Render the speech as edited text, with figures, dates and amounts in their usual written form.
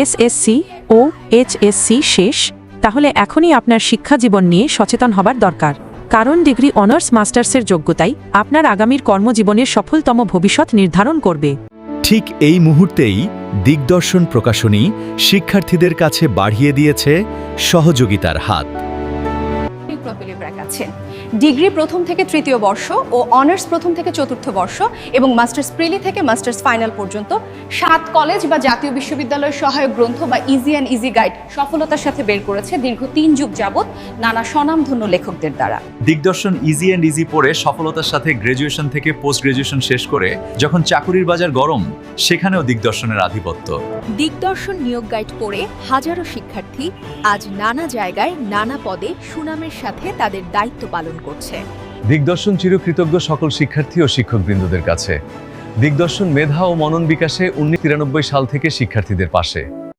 SSC ও HSC শেষ, তাহলে এখনই আপনার শিক্ষা জীবন নিয়ে সচেতন হবার দরকার। কারণ ডিগ্রি অনার্স মাস্টার্সের যোগ্যতাই আপনার আগামীর কর্মজীবনের সফলতম ভবিষ্যৎ নির্ধারণ করবে। ঠিক এই মুহূর্তেই দিগদর্শন প্রকাশনী শিক্ষার্থীদের কাছে বাড়িয়ে দিয়েছে সহযোগিতার হাত। ডিগ্রি প্রথম থেকে তৃতীয় বর্ষ ও অনার্স প্রথম থেকে চতুর্থ বর্ষ এবং মাস্টার্স প্রিলি থেকে মাস্টার্স ফাইনাল পর্যন্ত 7 কলেজ বা জাতীয় বিশ্ববিদ্যালয়ের সহায়ক গ্রন্থ বা ইজি অ্যান্ড ইজি গাইড সফলতার সাথে বের করেছে দীর্ঘ 3 যুগ যাবৎ নানা স্বনামধন্য লেখকদের দ্বারা। দিগদর্শন ইজি অ্যান্ড ইজি পড়ে সফলতার সাথে গ্র্যাজুয়েশন থেকে পোস্ট গ্র্যাজুয়েশন শেষ করে যখন চাকুরির বাজার গরম, সেখানেও দিগদর্শনের আধিপত্য। দিগদর্শন নিয়োগ গাইড পড়ে হাজারো শিক্ষার্থী আজ নানা জায়গায় নানা পদে সুনামের সাথে তাদের দায়িত্ব পালন করছে। দিগদর্শন চিরকৃতজ্ঞ সকল শিক্ষার্থী ও শিক্ষকবৃন্দদের কাছে। দিগদর্শন মেধা ও মনন বিকাশে 1993 সাল থেকে শিক্ষার্থীদের পাশে।